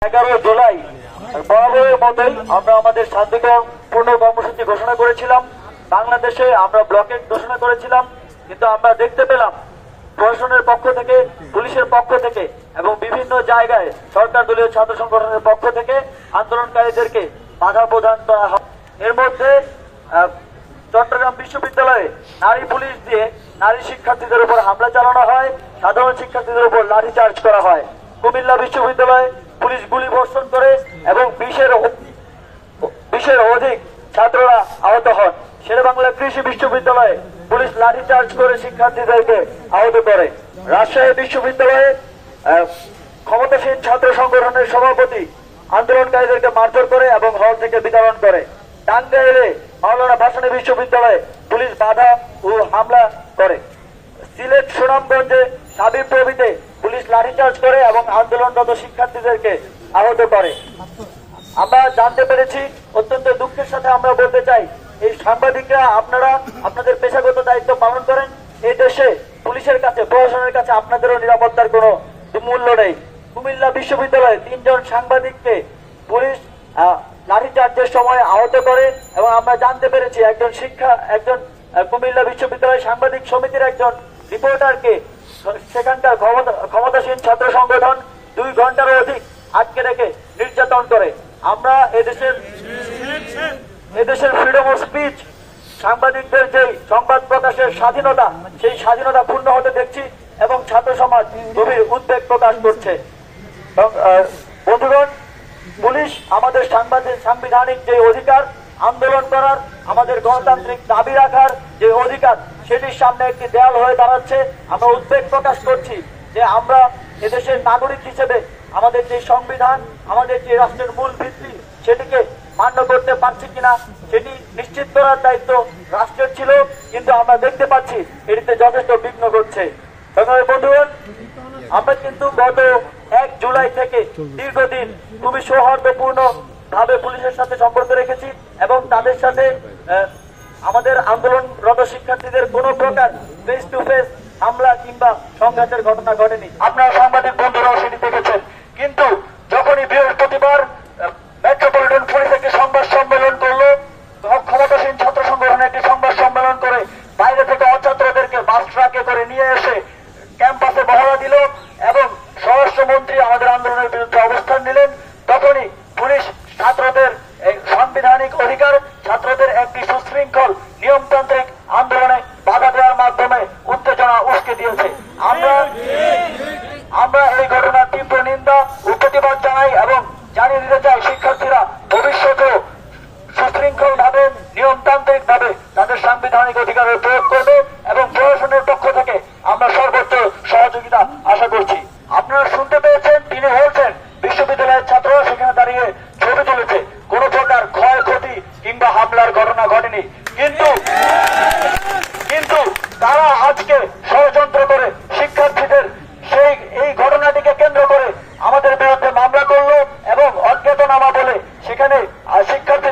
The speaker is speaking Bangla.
11 জুলাই বরাবরের মতোই আমরা আমাদের শান্তিপূর্ণ কর্মসূচি ঘোষণা করেছিলাম। বাংলাদেশে আমরা ব্লকেট ঘোষণা করেছিলাম, কিন্তু আমরা দেখতে পেলাম প্রশাসনের পক্ষ থেকে, পুলিশের পক্ষ থেকে এবং বিভিন্ন জায়গায় সরকার দলীয় ছাত্র সংগঠনের পক্ষ থেকে আন্দোলনকারীদেরকে বাধা প্রদান করা হয়। এর মধ্যে চট্টগ্রাম বিশ্ববিদ্যালয়ে নারী পুলিশ দিয়ে নারী শিক্ষার্থীদের উপর হামলা চালানো হয়, সাধারণ শিক্ষার্থীদের উপর লাঠিচার্জ করা হয়। কুমিল্লা বিশ্ববিদ্যালয়ে পুলিশ গুলি বর্ষণ করে এবং 20-এর অধিক ছাত্ররা আহত হন। শেরেবাংলা কৃষি বিশ্ববিদ্যালয়ে পুলিশ লাঠিচার্জ করে শিক্ষার্থীদেরকে আহত করে। রাজশাহী বিশ্ববিদ্যালয়ে ক্ষমতাসীন ছাত্র সংগঠনের সভাপতি আন্দোলনকারীদেরকে মারধর করে এবং হল থেকে বিতরণ করে। টাঙ্গাইলে মাওলানা ভাসানী বিশ্ববিদ্যালয়ে পুলিশ বাধা ও হামলা করে। সিলেট সুনামগঞ্জে সাবির প্রভৃতিতে পুলিশ লাঠিচার্জ করে এবং আন্দোলনরত শিক্ষার্থীদেরকে আহত করে। আমরা জানতে পেরেছি, অত্যন্ত দুঃখের সাথে আমরা বলতে চাই, এই সাংবাদিকরা আপনারা আপনাদের পেশাগত দায়িত্ব পালন করেন। এই দেশে পুলিশের কাছে, প্রশাসনের কাছে আপনাদেরও নিরাপত্তার কোনো মূল্য নেই। কুমিল্লা বিশ্ববিদ্যালয়ে 3 জন সাংবাদিককে পুলিশ লাঠিচার্জের সময় আহত করে এবং আমরা জানতে পেরেছি একজন কুমিল্লা বিশ্ববিদ্যালয় সাংবাদিক সমিতির একজন রিপোর্টারকে সেখানকার ক্ষমতাসীন ছাত্র সংগঠন 2 ঘন্টারও অধিক আটকে রেখে নির্যাতন করে। আমরা এদেশের ফ্রিডম অফ স্পিচ, সাংবাদিকদের যে সংবাদ প্রকাশের স্বাধীনতা, সেই স্বাধীনতা পূর্ণ হতে দেখছি এবং ছাত্র সমাজ গভীর উদ্বেগ প্রকাশ করছে। বন্ধুগণ, পুলিশ আমাদের সাংবিধানিক যে অধিকার, আন্দোলন করার, আমাদের গণতান্ত্রিক দাবি রাখার যে অধিকার, সেটির সামনে একটি দেয়াল হয়ে দাঁড়াচ্ছে। আমরা উদ্বেগ প্রকাশ করছি যে আমরা এদেশের নাগরিক হিসেবে আমাদের যে সংবিধান, আমাদের যে রাষ্ট্রের মূল ভিত্তি, সেটিকে মান্য করতে পারছি কিনা সেটি নিশ্চিত করার দায়িত্ব রাষ্ট্রের ছিল, কিন্তু আমরা দেখতে পাচ্ছি এটিতে যথেষ্ট বিঘ্ন ঘটছে। বন্ধুগণ, আমরা কিন্তু গত 1 জুলাই থেকে দীর্ঘদিন খুবই সৌহার্দ্যপূর্ণ ভাবে পুলিশের সাথে সম্পর্ক রেখেছি এবং তাদের সাথে আমাদের আন্দোলনরত শিক্ষার্থীদের কোনো প্রকার ফেস টু ফেস হামলা কিংবা সংঘাতের ঘটনা ঘটেনি। আপনারা সাংবাদিক বন্ধুরাও সেটি দেখেছেন। কিন্তু যখনই বৃহস্পতিবার মেট্রোপলিটন পুলিশ একটি সংবাদ সম্মেলন করলো, ক্ষমতাসীন ছাত্র সংগঠনের একটি সংবাদ সম্মেলন করে বাইরে থেকে অছাত্রদেরকে বাস ট্রাকে করে নিয়ে এসে ক্যাম্পাসে মহড়া দিল এবং স্বরাষ্ট্রমন্ত্রী আমাদের আন্দোলনের বিরুদ্ধে অবস্থান নিলেন, তখনই পুলিশ ছাত্রদের সাংবিধানিক অধিকার, ছাত্রদের একটি সুশৃঙ্খল নিয়মতান্ত্রিক আন্দোলনে বাধা দেওয়ার মাধ্যমে উত্তেজনা উস্কে দিয়েছে। আমরা এই ঘটনার তীব্র নিন্দা ও প্রতিবাদ জানাই এবং জানিয়ে দিতে চাই, শিক্ষার্থীরা ভবিষ্যতেও সুশৃঙ্খল ভাবে, নিয়মতান্ত্রিক ভাবে তাদের সাংবিধানিক অধিকারের প্রয়োগ করবে এবং প্রশাসনের পক্ষ থেকে আমরা সর্বোচ্চ সহযোগিতা আশা করছি। আপনারা শুনতে পেয়েছেন, তিনি বলছেন বিশ্ববিদ্যালয়ের ছাত্ররা সেখানে দাঁড়িয়ে ছবি তুলেছে, কোন প্রকার ক্ষয়ক্ষতি কিংবা হামলার ঘটনা ঘটেনি। কিন্তু তারা আজকে ষড়যন্ত্র করে শিক্ষার্থীদের এই ঘটনাটিকে কেন্দ্র করে আমাদের বিরুদ্ধে মামলা করলো এবং অজ্ঞাতনামা বলে সেখানে শিক্ষার্থী